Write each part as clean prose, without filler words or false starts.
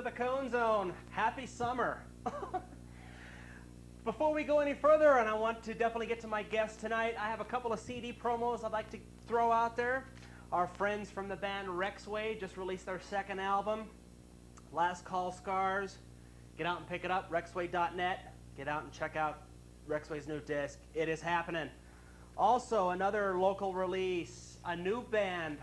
the Cone Zone. Happy summer. Before we go any further, and I want to definitely get to my guest tonight, I have a couple of CD promos I'd like to throw out there. Our friends from the band Rexway just released their second album, Last Call Scars. Get out and pick it up, rexway.net. Get out and check out Rexway's new disc. It is happening. Also, another local release, a new band.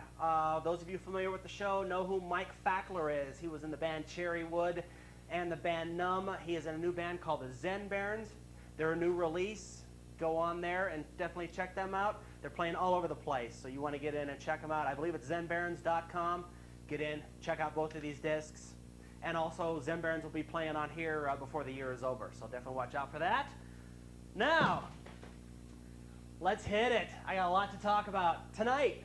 Those of you familiar with the show know who Mike Fackler is. He was in the band Cherrywood and the band Numb. He is in a new band called the Zen Barons. They're a new release. Go on there and definitely check them out. They're playing all over the place, so you want to get in and check them out. I believe it's zenbarons.com. Get in, check out both of these discs. And also, Zen Barons will be playing on here before the year is over, so definitely watch out for that. Now, let's hit it. I got a lot to talk about. Tonight,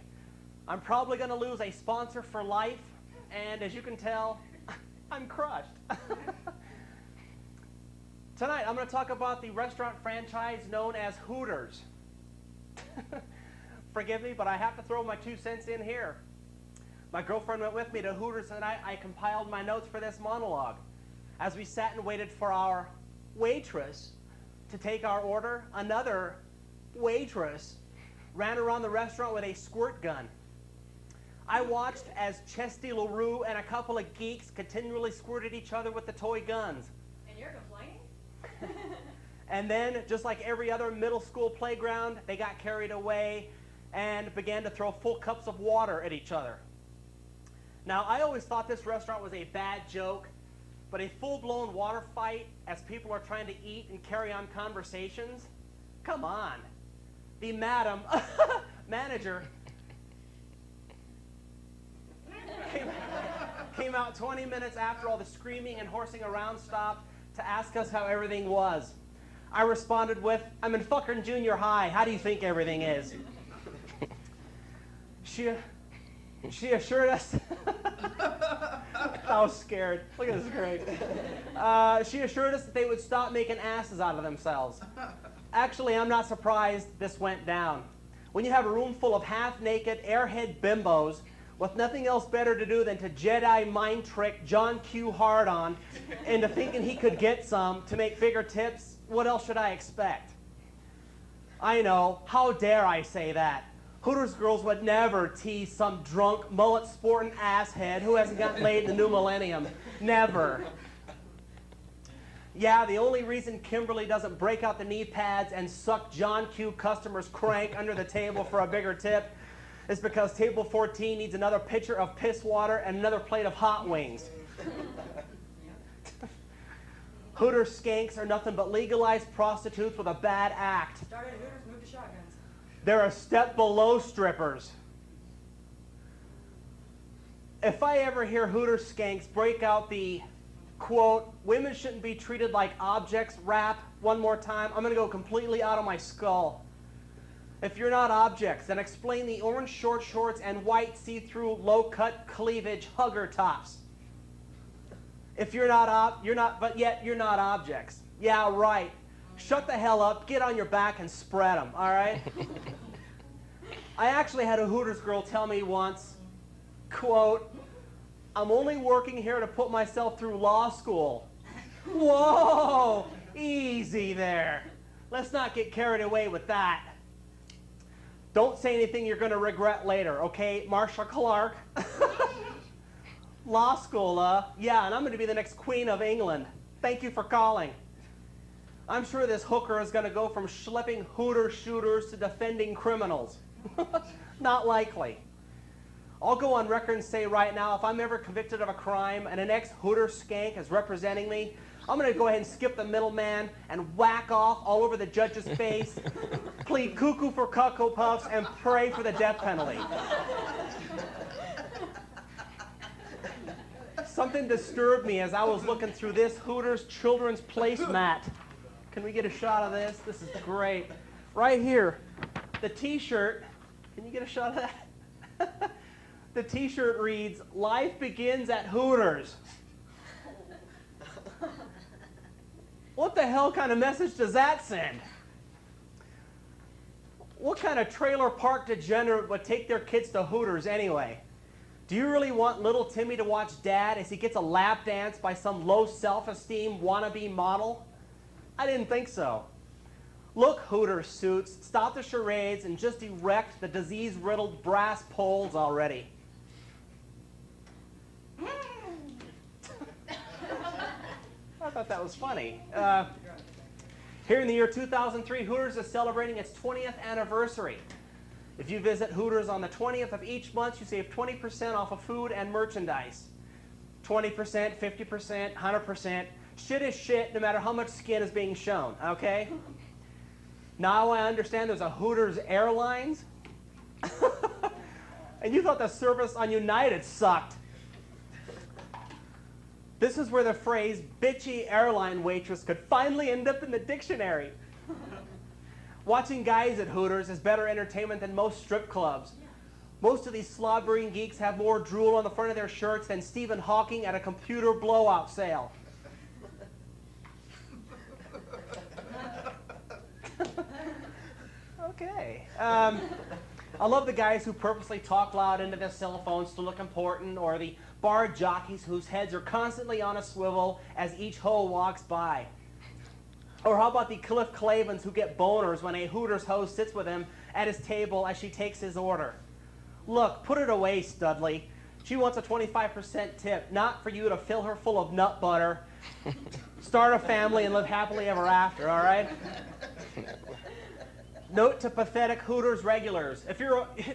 I'm probably going to lose a sponsor for life, and as you can tell, I'm crushed. Tonight, I'm going to talk about the restaurant franchise known as Hooters. Forgive me, but I have to throw my 2 cents in here. My girlfriend went with me to Hooters tonight. I compiled my notes for this monologue. As we sat and waited for our waitress to take our order, another waitress ran around the restaurant with a squirt gun. I watched as Chesty LaRue and a couple of geeks continually squirted each other with the toy guns. And you're complaining? And then, just like every other middle school playground, they got carried away and began to throw full cups of water at each other. Now, I always thought this restaurant was a bad joke, but a full-blown water fight as people are trying to eat and carry on conversations? Come on. The manager came out 20 minutes after all the screaming and horsing around stopped to ask us how everything was. I responded with, I'm in fucking junior high. How do you think everything is? She assured us, I was scared. Look at this, great. She assured us that they would stop making asses out of themselves. Actually, I'm not surprised this went down. When you have a room full of half-naked, airhead bimbos with nothing else better to do than to Jedi mind trick John Q. Hardon into thinking he could get some to make bigger tips, what else should I expect? I know, how dare I say that? Hooters girls would never tease some drunk, mullet-sporting asshead who hasn't gotten laid in the new millennium. Never. Yeah, the only reason Kimberly doesn't break out the knee pads and suck John Q. customers' crank under the table for a bigger tip is because table 14 needs another pitcher of piss water and another plate of hot wings. Hooters skanks are nothing but legalized prostitutes with a bad act. Started at Hooters, moved to shotguns. They're a step below strippers. If I ever hear Hooters skanks break out the, quote, women shouldn't be treated like objects rap one more time, I'm going to go completely out of my skull. If you're not objects, then explain the orange short shorts and white see-through low-cut cleavage hugger tops. If you're not but yet you're not objects. Yeah, right. Shut the hell up, get on your back and spread them, all right? I actually had a Hooters girl tell me once, quote, I'm only working here to put myself through law school. Whoa, easy there. Let's not get carried away with that. Don't say anything you're going to regret later, okay, Marcia Clark? Law school, yeah, and I'm going to be the next Queen of England. Thank you for calling. I'm sure this hooker is going to go from schlepping Hooter shooters to defending criminals. Not likely. I'll go on record and say right now, if I'm ever convicted of a crime and an ex-Hooter skank is representing me, I'm going to go ahead and skip the middleman and whack off all over the judge's face, plead cuckoo for Cocoa Puffs, and pray for the death penalty. Something disturbed me as I was looking through this Hooters children's placemat. Can we get a shot of this? This is great. Right here, the t-shirt, can you get a shot of that? The t-shirt reads, life begins at Hooters. What the hell kind of message does that send? What kind of trailer park degenerate would take their kids to Hooters anyway? Do you really want little Timmy to watch Dad as he gets a lap dance by some low self-esteem wannabe model? I didn't think so. Look, Hooters suits, stop the charades and just erect the disease-riddled brass poles already. I thought that was funny. Here in the year 2003, Hooters is celebrating its 20th anniversary. If you visit Hooters on the 20th of each month, you save 20% off of food and merchandise. 20%, 50%, 100%. Shit is shit no matter how much skin is being shown, okay? Now I understand there's a Hooters Airlines. And you thought the service on United sucked. This is where the phrase bitchy airline waitress could finally end up in the dictionary. Watching guys at Hooters is better entertainment than most strip clubs. Most of these slobbering geeks have more drool on the front of their shirts than Stephen Hawking at a computer blowout sale. Okay. I love the guys who purposely talk loud into their cell phones to look important, or the bar jockeys whose heads are constantly on a swivel as each hoe walks by. Or how about the Cliff Clavens who get boners when a Hooters host sits with him at his table as she takes his order? Look, put it away, Studley. She wants a 25% tip, not for you to fill her full of nut butter, start a family, and live happily ever after, all right? Note to pathetic Hooters regulars.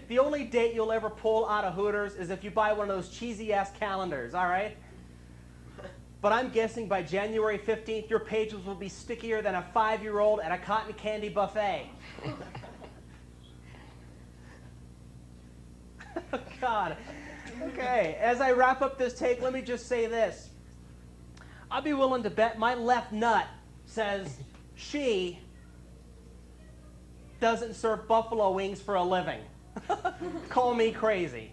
The only date you'll ever pull out of Hooters is if you buy one of those cheesy-ass calendars, all right? But I'm guessing by January 15th, your pages will be stickier than a 5-year-old at a cotton candy buffet. God. Okay, as I wrap up this take, let me just say this. I'll be willing to bet my left nut says she doesn't serve buffalo wings for a living. Call me crazy.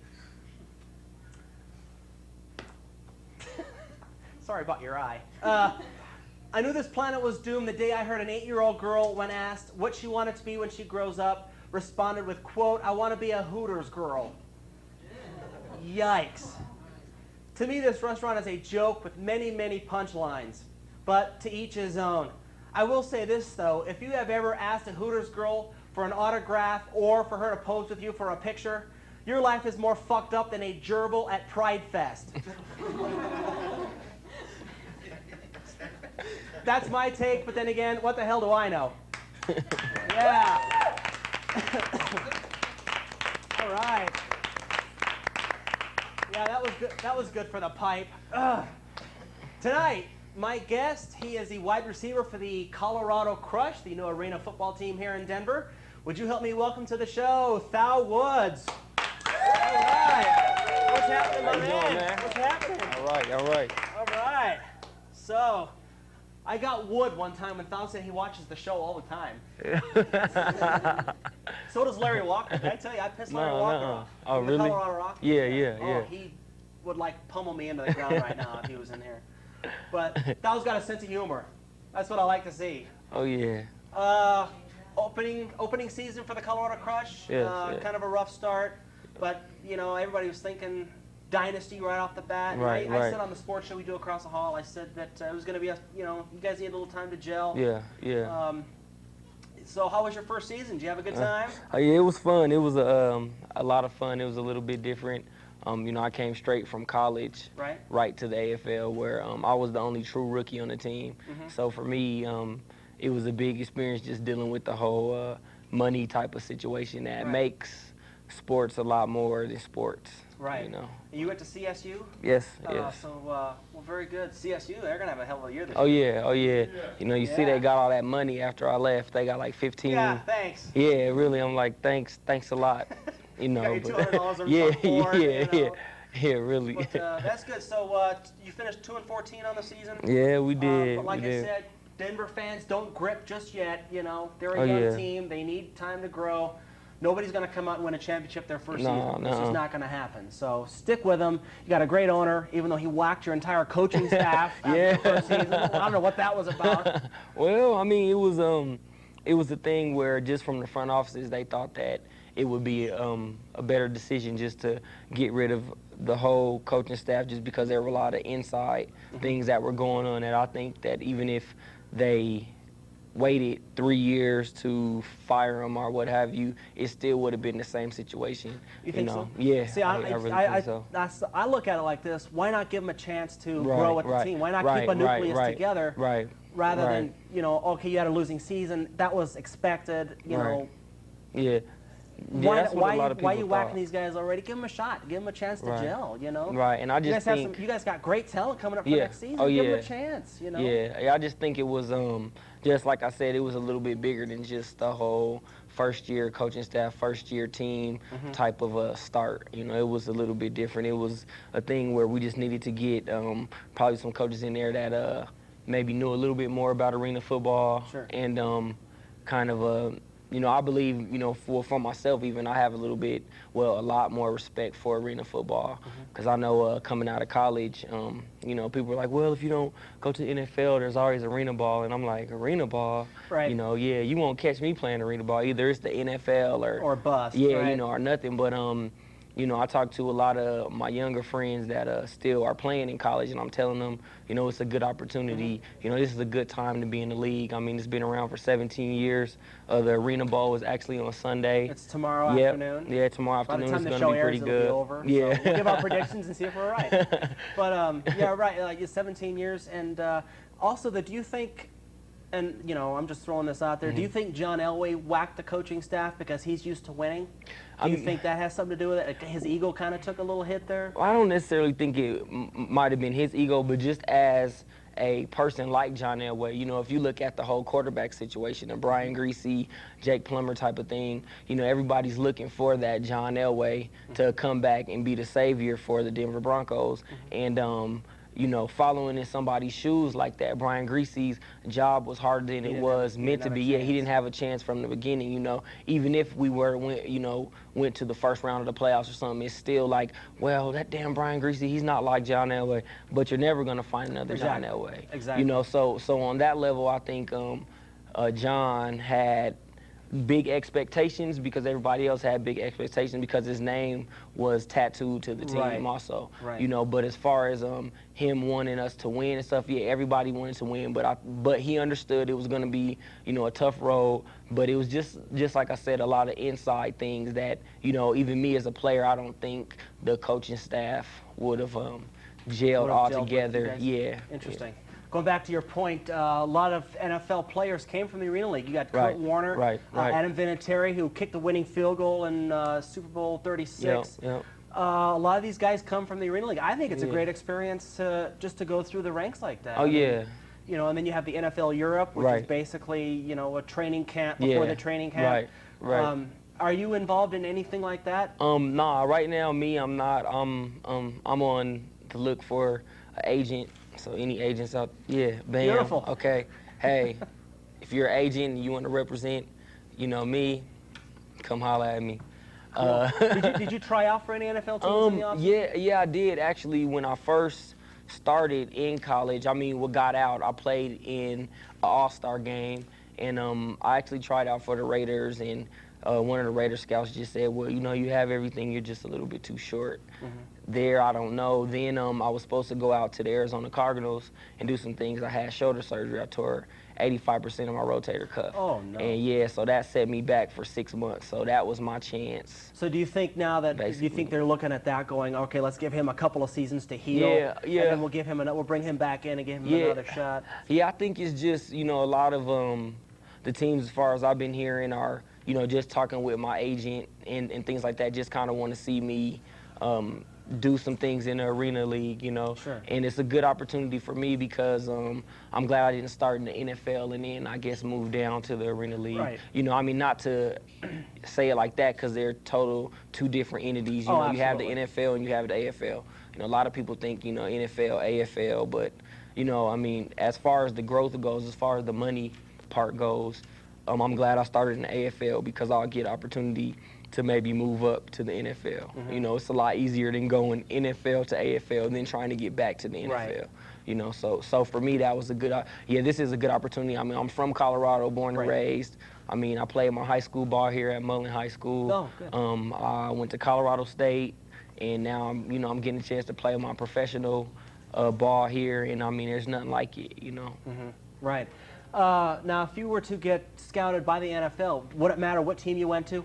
Sorry about your eye. I knew this planet was doomed the day I heard an 8-year-old girl, when asked what she wanted to be when she grows up, responded with, quote, "I want to be a Hooters girl." Yikes. To me, this restaurant is a joke with many, many punchlines, but to each his own. I will say this, though. If you have ever asked a Hooters girl for an autograph or for her to pose with you for a picture, your life is more fucked up than a gerbil at Pride Fest. That's my take, but then again, what the hell do I know? Yeah. All right. Yeah, that was good for the pipe. Tonight, my guest, he is the wide receiver for the Colorado Crush, the new arena football team here in Denver. Would you help me welcome to the show, Thal Woods? All right. What's happening, my man? What's happening? All right, all right. All right. So, I got Wood one time when Thal said he watches the show all the time. So does Larry Walker. Did I tell you I pissed Larry Walker off? Oh, From the really? Colorado Rock? Yeah. Oh, he would like pummel me into the ground right now if he was in here. But Thal's got a sense of humor. That's what I like to see. Oh, yeah. Opening season for the Colorado Crush. Yes, Kind of a rough start, but you know everybody was thinking dynasty right off the bat. Right, I right. said on the sports show we do across the hall, I said that it was going to be you guys need a little time to gel. Yeah. So how was your first season? Did you have a good time? Yeah, it was fun. It was a lot of fun. It was a little bit different. I came straight from college right to the AFL, where I was the only true rookie on the team. Mm-hmm. So for me, it was a big experience just dealing with the whole money type of situation that makes sports a lot more than sports. Right. You know. You went to CSU? Yes. So, well, very good. CSU, they're going to have a hell of a year this year. Oh, yeah. Yeah. You see they got all that money after I left. They got like 15. Yeah, thanks. Yeah, really. I'm like, thanks a lot. You got your $200 from board, Yeah, really. But that's good. So you finished 2-14 on the season? Yeah, we did. But like I said, Denver fans don't grip just yet. They're a young team. They need time to grow. Nobody's going to come out and win a championship their first season. This is not going to happen. So stick with them. You got a great owner, even though he whacked your entire coaching staff after the first season. I don't know what that was about. Well, I mean, it was it was a thing where just from the front offices, they thought that it would be a better decision just to get rid of the whole coaching staff just because there were a lot of inside things that were going on. And I think that even if they waited 3 years to fire him or what have you, it still would have been the same situation. You think so? Yeah. See, I really think so. I look at it like this: why not give him a chance to grow with the team? Why not keep a nucleus together? Rather than, you know, okay, you had a losing season, that was expected, you know. Yeah. Why Why are you whacking these guys already? Give them a shot. Give them a chance to gel, you know. And I just think you guys got great talent coming up for next season. Give them a chance, you know. Yeah, I just think it was just like I said, it was a little bit bigger than just the whole first-year coaching staff, first-year team type of a start. You know, it was a little bit different. It was a thing where we just needed to get probably some coaches in there that maybe knew a little bit more about arena football and kind of you know, I believe, you know, for myself even, I have a lot more respect for arena football because I know coming out of college, you know, people are like, well, if you don't go to the NFL, there's always arena ball. And I'm like, arena ball? You know, yeah, you won't catch me playing arena ball. Either it's the NFL or bust. Yeah, you know, or nothing. But, you know, I talk to a lot of my younger friends that still are playing in college, and I'm telling them, you know, it's a good opportunity. You know, this is a good time to be in the league. I mean, it's been around for 17 years. The Arena Bowl is actually on Sunday. It's tomorrow afternoon. Yeah, tomorrow afternoon. It's going to be pretty good. It'll be over, yeah. So we'll give our predictions and see if we're right. But, yeah, right, like it's 17 years. And also, do you think, and, you know, I'm just throwing this out there, do you think John Elway whacked the coaching staff because he's used to winning? Do you think that has something to do with it? His ego kind of took a little hit there? I don't necessarily think it might have been his ego, but just as a person like John Elway, you know, if you look at the whole quarterback situation, the Brian Greasy, Jake Plummer type of thing, you know, everybody's looking for that John Elway to come back and be the savior for the Denver Broncos. And, you know, following in somebody's shoes like that. Brian Greasy's job was harder than it was meant to be. Yeah, he didn't have a chance from the beginning, you know. Even if we went to the first round of the playoffs or something, it's still like, well, that damn Brian Greasy, he's not like John Elway. But you're never going to find another John Elway. Exactly. You know, so on that level, I think John had big expectations because everybody else had big expectations because his name was tattooed to the team also. You know, but as far as him wanting us to win and stuff, yeah, everybody wanted to win, but he understood it was going to be, you know, a tough road, but it was just like I said, a lot of inside things that, you know, even me as a player, I don't think the coaching staff would have gelled all together. Yeah. Interesting. Going back to your point, a lot of NFL players came from the Arena League. You got Kurt Warner, Adam Vinatieri, who kicked the winning field goal in Super Bowl 36. A lot of these guys come from the Arena League. I think it's a great experience just to go through the ranks like that. Oh, yeah. You know, and then you have the NFL Europe, which is basically, you know, a training camp before the training camp. Are you involved in anything like that? Nah, right now, I'm not. I'm on to look for an agent. So any agents out, bam. Beautiful. Okay, hey, if you're an agent and you want to represent, you know, me, come holler at me. Cool. Did you try out for any NFL teams in the offseason? Yeah, I did actually. When I first started in college, I mean, what got out, I played in an All-Star game, and I actually tried out for the Raiders, and one of the Raider scouts just said, well, you know, you have everything, you're just a little bit too short. There, I don't know. Then I was supposed to go out to the Arizona Cardinals and do some things. I had shoulder surgery. I tore 85% of my rotator cuff. Oh, no. And, yeah, so that set me back for 6 months. So that was my chance. So do you think now that you think they're looking at that going, okay, let's give him a couple of seasons to heal, and then we'll bring him back in and give him another shot? Yeah, I think it's just, you know, a lot of the teams, as far as I've been hearing, are, you know, just talking with my agent and things like that, just kind of want to see me do some things in the Arena League, you know. And it's a good opportunity for me because I'm glad I didn't start in the NFL and then I guess move down to the Arena League. You know, I mean, not to say it like that because they're two different entities. You know, you have the NFL and you have the AFL. You know, a lot of people think, you know, NFL, AFL, but, you know, I mean, as far as the growth goes, as far as the money part goes, I'm glad I started in the AFL because I'll get opportunity to maybe move up to the NFL. Mm-hmm. You know, it's a lot easier than going NFL to AFL than trying to get back to the NFL. Right. You know, so for me that was a good. This is a good opportunity. I mean, I'm from Colorado, born and Right. raised. I mean, I played my high school ball here at Mullen High School. Oh, good. I went to Colorado State, and now I'm getting a chance to play my professional ball here, and I mean, there's nothing like it, you know. Mm-hmm. Right. Now, if you were to get scouted by the NFL, would it matter what team you went to?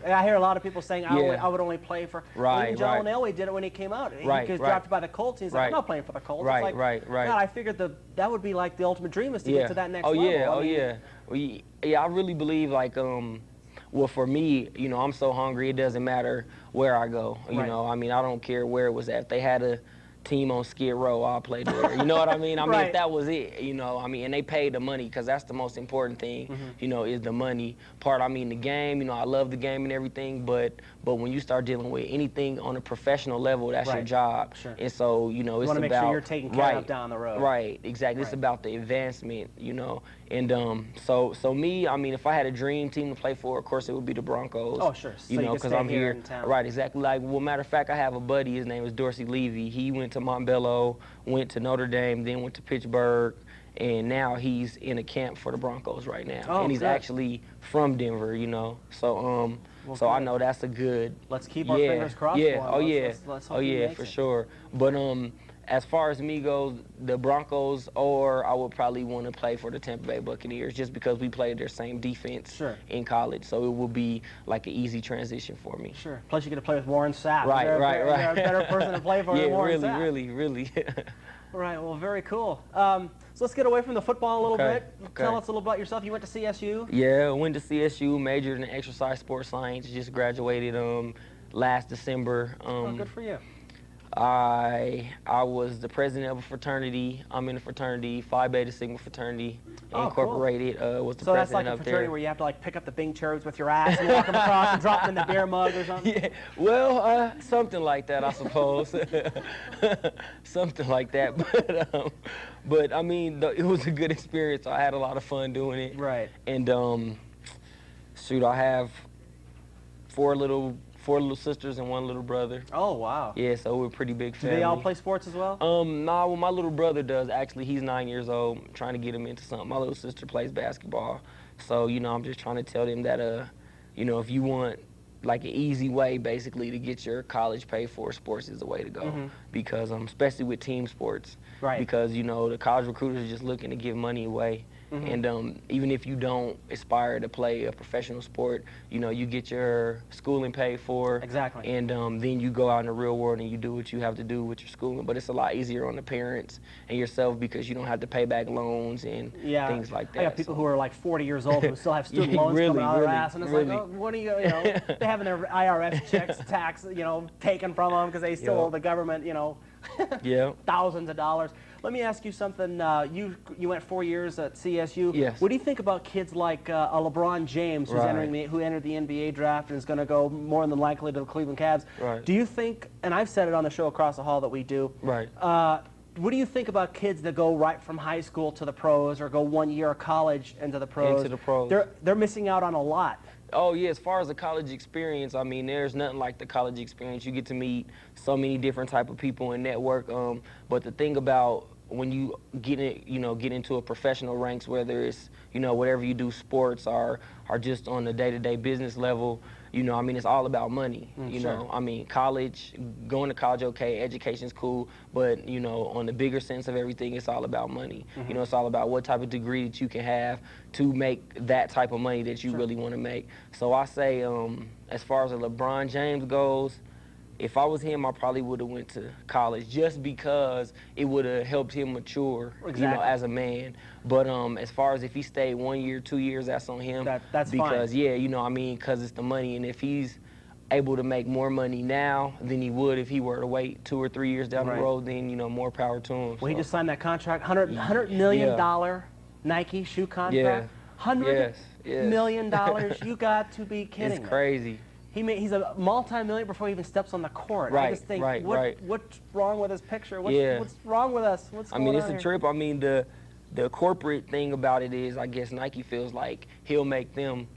I hear a lot of people saying, I would only play for. Right, even John right. Elway did it when he came out. Right, He was right. drafted by the Colts. He's like, Right. I'm not playing for the Colts. Right, It's like, right, right. God, I figured that would be like the ultimate dream is to Yeah. get to that next Oh level. yeah, I oh mean, yeah. Yeah, I really believe like well, for me, you know, I'm so hungry. It doesn't matter where I go. You Right. know, I mean, I don't care where it was at. If they had a team on Skid Row, I'll play there. You know what I mean? I mean, Right. if that was it, you know, I mean, and they paid the money because that's the most important thing. Mm-hmm. You know, is the money part. I mean, the game. You know, I love the game and everything, but when you start dealing with anything on a professional level, that's your Right. job. Sure. And so, you know, You it's want to make about sure you're taken care of down the road. Right, exactly. It's Right. about the advancement, you know. And so me, I mean, if I had a dream team to play for, of course it would be the Broncos. Oh, sure. So You you know, could because stay I'm here here. in town. Right, exactly. Like, well, matter of fact, I have a buddy. His name is Dorsey Levy. He went to Montbello, went to Notre Dame, then went to Pittsburgh, and now he's in a camp for the Broncos right now. Oh, and he's good. actually from Denver, you know. So so I good. know that's a good. Let's keep our fingers crossed Yeah. for him. Oh yeah. Let's hope Oh he yeah, makes for it. sure. But as far as me goes, the Broncos, or I would probably want to play for the Tampa Bay Buccaneers just because we played their same defense Sure. in college. So it would be like an easy transition for me. Sure. Plus, you get to play with Warren Sapp. Right, Is right. there a better person to play for Yeah, than Warren really, Sapp? really. Right. Well, very cool. So let's get away from the football a little Okay, bit. okay. Tell us a little about yourself. You went to CSU. Yeah, I went to CSU, majored in exercise sports science, just graduated last December. Oh, good for you. I was the president of a fraternity. I'm in a fraternity, Phi Beta Sigma fraternity, Oh, cool. Incorporated. Was the So that's president like a up fraternity there. where you have to like pick up the Bing cherries with your ass and walk them across and drop them in the beer mug or something. Yeah, well, something like that, I suppose. Something like that. But I mean, it was a good experience. I had a lot of fun doing it. Right. And shoot, I have four little sisters and one little brother. Oh, wow. Yeah, so we're a pretty big Do family. they all play sports as well? Nah, well, my little brother does. Actually, he's 9 years old. I'm trying to get him into something. My little sister plays basketball. So, you know, I'm just trying to tell them that, you know, if you want like an easy way basically to get your college paid for, sports is the way to go. Because especially with team sports. Right. Because, you know, the college recruiters are just looking to give money away. And even if you don't aspire to play a professional sport, you know, you get your schooling paid for. Exactly. And then you go out in the real world and you do what you have to do with your schooling. But it's a lot easier on the parents and yourself because you don't have to pay back loans and things like that. I got people who are like 40 years old who still have student Yeah, loans really, coming out of their really, ass, and it's really. like, oh, what are you know, they're having their IRS checks, tax, you know, taken from them because they still Yeah. owe the government, you know, Yeah. thousands of dollars. Let me ask you something. You went 4 years at CSU. Yes. What do you think about kids like a LeBron James, who's Right. who entered the NBA draft and is going to go more than likely to the Cleveland Cavs? Right. Do you think? And I've said it on the show across the hall that we do. Right. What do you think about kids that go right from high school to the pros, or go 1 year of college into the pros? Into the pros. They're missing out on a lot. Oh, yeah, as far as the college experience, I mean, there's nothing like the college experience. You get to meet so many different type of people and network. But the thing about when you get into a professional ranks, whether it's, you know, whatever you do, sports or just on the day-to-day business level, you know, I mean, it's all about money. You sure. know, I mean, going to college, okay, education's cool, but, you know, on the bigger sense of everything, it's all about money. You know, it's all about what type of degree that you can have to make that type of money that you really want to make. So I say, as far as LeBron James goes, if I was him, I probably would have went to college just because it would have helped him mature, you know, Exactly. as a man. But as far as if he stayed 1 year, 2 years, that's on him. That's because, fine. yeah, you know, I mean, because it's the money. And if he's able to make more money now than he would if he were to wait 2 or 3 years down Right. the road, then, you know, more power to him. Well, he So, just signed that contract, $100 million Nike shoe contract. $100 million. You got to be kidding it's me. crazy. He's a multi-millionaire before he even steps on the court. I Right, just think, right. what's wrong with his picture? What's Yeah. what's wrong with us? What's I going mean, on it's a here? trip. I mean, the the corporate thing about it is, I guess Nike feels like he'll make them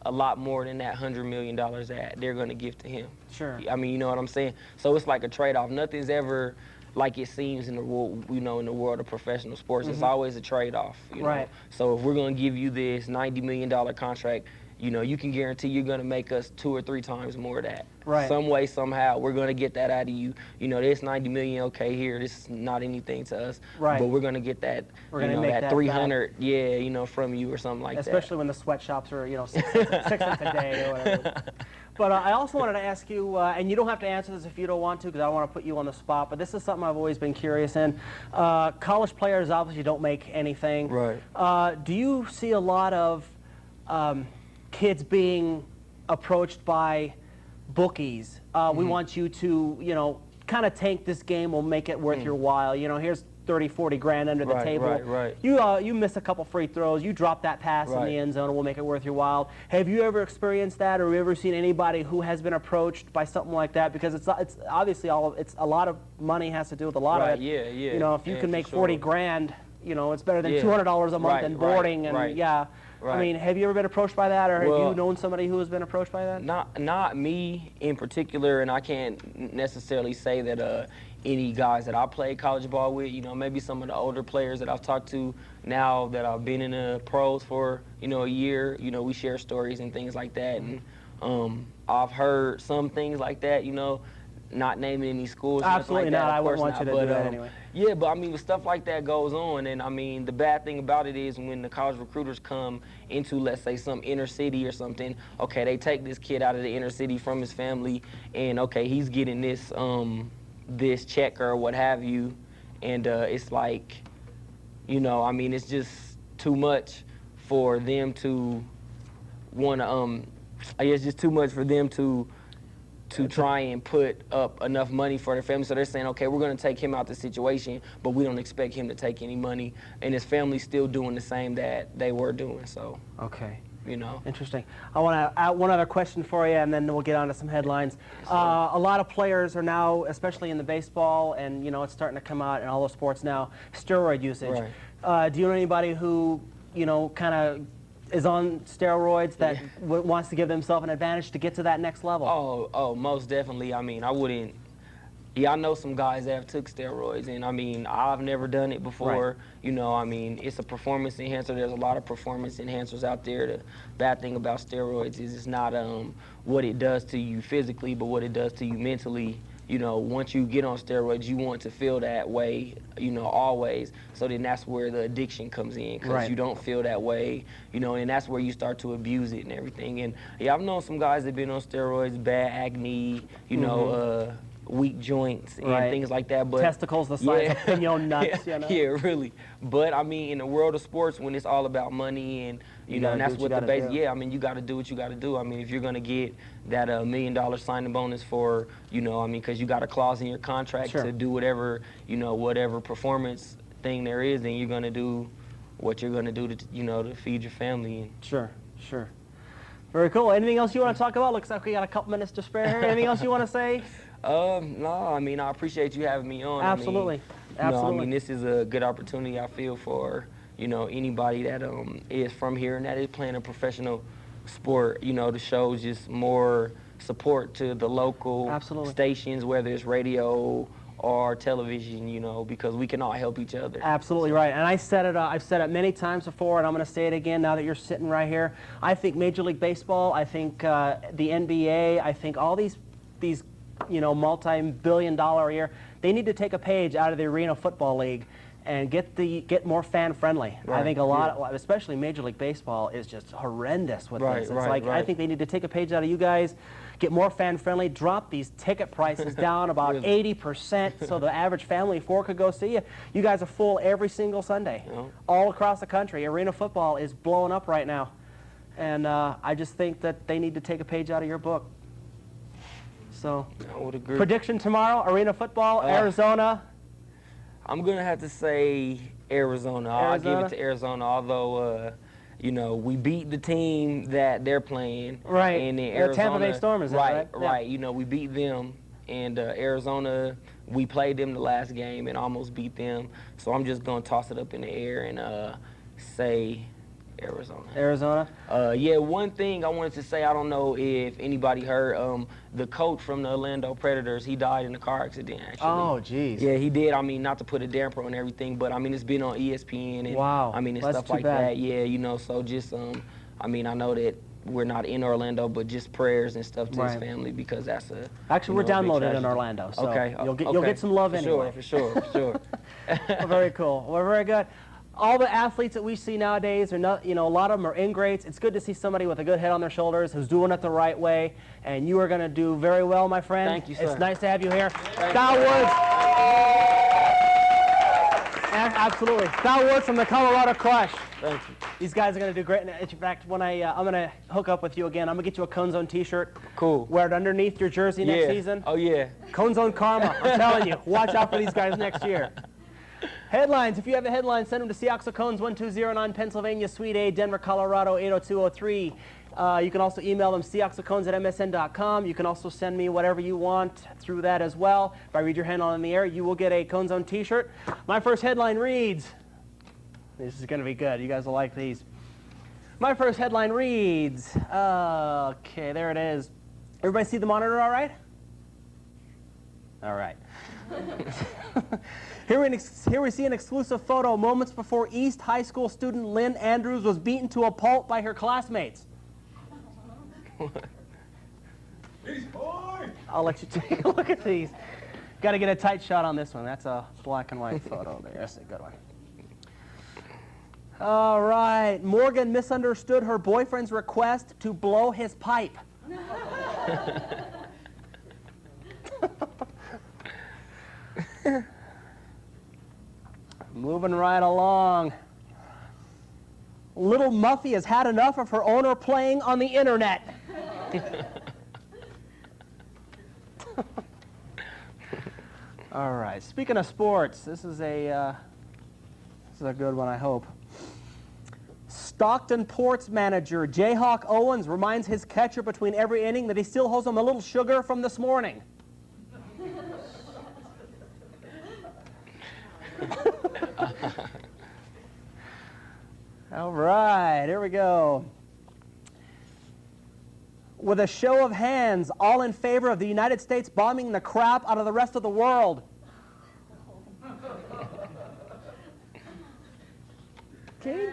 a lot more than that $100 million that they're going to give to him. Sure. I mean, you know what I'm saying? So it's like a trade-off. Nothing's ever like it seems in the world, you know, in the world of professional sports. It's always a trade-off, you know? Right. So if we're going to give you this $90 million contract, you know, you can guarantee you're going to make us 2 or 3 times more of that. Right. Some way, somehow, we're going to get that out of you. You know, this 90 million, okay, here, this is not anything to us. Right. But we're going to get that, We're you gonna know, make that that 300, yeah, you know, from you or something like that. Especially when the sweatshops are, you know, 6 cents a day or whatever. But I also wanted to ask you, and you don't have to answer this if you don't want to, because I don't want to put you on the spot, but this is something I've always been curious in. College players obviously don't make anything. Right. Do you see a lot of kids being approached by bookies? We want you to, you know, kind of tank this game, we'll make it worth your while. You know, here's 30, 40 grand under the table. Right. You miss a couple free throws, you drop that pass in the end zone, and we'll make it worth your while. Have you ever experienced that, or have you ever seen anybody who has been approached by something like that? Because it's obviously it's a lot of money has to do with a lot of it. Yeah. You know, if you can make for 40 sure. grand, you know, it's better than $200 a month in boarding and yeah. Right. I mean, have you ever been approached by that, or have Well, you known somebody who has been approached by that? Not me in particular, and I can't necessarily say that any guys that I played college ball with, you know, maybe some of the older players that I've talked to now that I've been in the pros for, you know, a year, you know, we share stories and things like that, and I've heard some things like that, you know, not naming any schools. Absolutely like that, not. I wouldn't course want you to not, do but, that anyway. Yeah, but I mean, stuff like that goes on, and I mean, the bad thing about it is when the college recruiters come into, let's say, some inner city or something, okay, they take this kid out of the inner city from his family, and okay, he's getting this this check or what have you, and it's like, you know, I mean, it's just too much for them to want to, I guess just too much for them to try and put up enough money for their family. So they're saying, okay, we're going to take him out the situation, but we don't expect him to take any money. And his family's still doing the same that they were doing. So, okay. You know. Interesting. I want to add one other question for you, and then we'll get on to some headlines. A lot of players are now, especially in the baseball, and, you know, it's starting to come out in all the sports now, steroid usage. Right. Do you know anybody who, you know, kind of is on steroids that wants to give themselves an advantage to get to that next level? Oh, most definitely. I mean, I wouldn't. Yeah, I know some guys that have took steroids, and I mean, I've never done it before. Right. You know, I mean, it's a performance enhancer. There's a lot of performance enhancers out there. The bad thing about steroids is it's not what it does to you physically, but what it does to you mentally. You know, once you get on steroids, you want to feel that way, you know, always. So then that's where the addiction comes in, because you don't feel that way, you know, and that's where you start to abuse it and everything. And yeah, I've known some guys that have been on steroids, bad acne, you know, weak joints and things like that. But testicles the size of pinon nuts, you know? Yeah, really. But I mean, in the world of sports, when it's all about money and you know, and that's what the base. Yeah, I mean, you got to do what you got to do. I mean, if you're gonna get that $1 million signing bonus for, you know, I mean, because you got a clause in your contract to do whatever, you know, whatever performance thing there is, then you're gonna do what you're gonna do to, you know, to feed your family. Sure. Very cool. Anything else you want to talk about? Looks like we got a couple minutes to spare here. Anything else you want to say? No, I mean, I appreciate you having me on. Absolutely. I mean, I mean, this is a good opportunity, I feel, for, you know, anybody that is from here and that is playing a professional sport, you know, to show just more support to the local stations, whether it's radio or television, you know, because we can all help each other. Absolutely right. And I've said it many times before, and I'm going to say it again now that you're sitting right here. I think Major League Baseball, I think the NBA, I think all these you know, multi-billion-dollar a year, they need to take a page out of the Arena Football League and get more fan-friendly. I think a lot, especially Major League Baseball, is just horrendous with this. It's like, I think they need to take a page out of you guys, get more fan-friendly, drop these ticket prices down about 80% so the average family of 4 could go see you. You guys are full every single Sunday, all across the country. Arena football is blowing up right now. And I just think that they need to take a page out of your book. So, I would agree. Prediction tomorrow, Arena football, Arizona. I'm going to have to say Arizona. I'll give it to Arizona, although, you know, we beat the team that they're playing. Right. And then Arizona, Tampa Bay Storm, is that right? Right. You know, we beat them and Arizona, we played them the last game and almost beat them. So I'm just going to toss it up in the air and say Arizona. Arizona? Yeah, one thing I wanted to say, I don't know if anybody heard, the coach from the Orlando Predators, he died in a car accident, actually. Oh, geez. Yeah, he did. I mean, not to put a damper on everything, but I mean, it's been on ESPN and wow. I mean, and That's stuff too like bad. that. Yeah, you know, so just, I mean, I know that we're not in Orlando, but just prayers and stuff to his family, because that's a Actually, we're downloaded in Orlando, so okay. You'll get some love for anyway. For sure. Well, very cool. Well, very good. All the athletes that we see nowadays are not, you know, a lot of them are ingrates. It's good to see somebody with a good head on their shoulders who's doing it the right way, and you are going to do very well, my friend. Thank you, sir. It's nice to have you here. Thal Woods. Absolutely. Thal Woods from the Colorado Crush. Thank you. These guys are going to do great. In fact, when I'm going to hook up with you again, I'm going to get you a Cone Zone t-shirt. Cool. Wear it underneath your jersey next season. Oh, yeah. Cone Zone Karma. I'm telling you. Watch out for these guys next year. Headlines. If you have a headline, send them to Axl Cones, 1209 Pennsylvania, Suite A, Denver, Colorado, 80203. You can also email them, caxlcones@msn.com. You can also send me whatever you want through that as well. If I read your handle in the air, you will get a Cone Zone t-shirt. My first headline reads, this is going to be good. You guys will like these. My first headline reads, okay, there it is. Everybody see the monitor all right? All right. Here we see an exclusive photo moments before East High School student Lynn Andrews was beaten to a pulp by her classmates. I'll let you take a look at these. Got to get a tight shot on this one. That's a black and white photo there. That's a good one. All right. Morgan misunderstood her boyfriend's request to blow his pipe. Moving right along. Little Muffy has had enough of her owner playing on the internet. All right. Speaking of sports, this is a good one, I hope. Stockton Ports manager Jayhawk Owens reminds his catcher between every inning that he still owes him a little sugar from this morning. All right, here we go. With a show of hands, all in favor of the United States bombing the crap out of the rest of the world. Okay,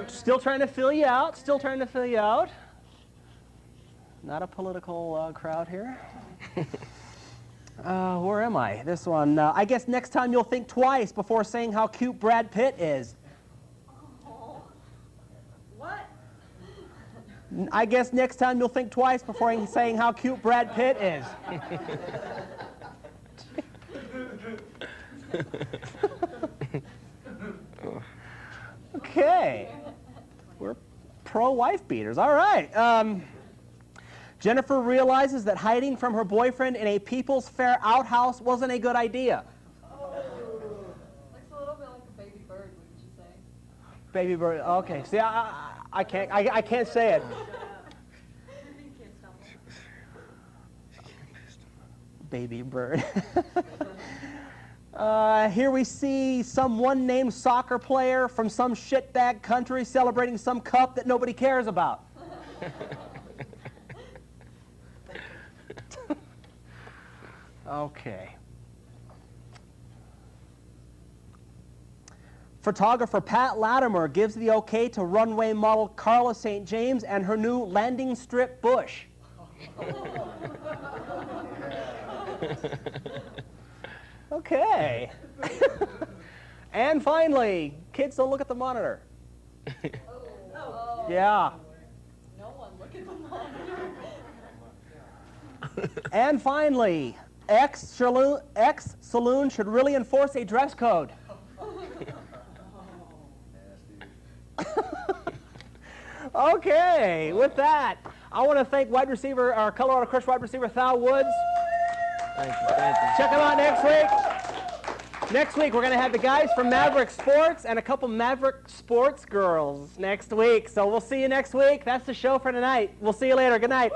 still trying to fill you out, Not a political crowd here. Where am I? This one. I guess next time you'll think twice before saying how cute Brad Pitt is. What? I guess next time you'll think twice before saying how cute Brad Pitt is. Okay. We're pro-wife beaters. All right. Jennifer realizes that hiding from her boyfriend in a People's Fair outhouse wasn't a good idea. Looks a little bit like a baby bird, wouldn't you say? Baby bird. Okay. See, I can't say it. You can't stop it. Baby bird. Here we see some one-named soccer player from some shitbag country celebrating some cup that nobody cares about. Okay. Photographer Pat Latimer gives the okay to runway model Carla St. James and her new landing strip bush. Okay. And finally, kids, don't look at the monitor. Oh. Yeah. No one look at the monitor. And finally, X Saloon should really enforce a dress code. Okay, with that, I want to thank our Colorado Crush wide receiver, Thal Woods. Thank you. Check him out next week. Next week, we're going to have the guys from Maverick Sports and a couple Maverick Sports girls next week. So we'll see you next week. That's the show for tonight. We'll see you later. Good night.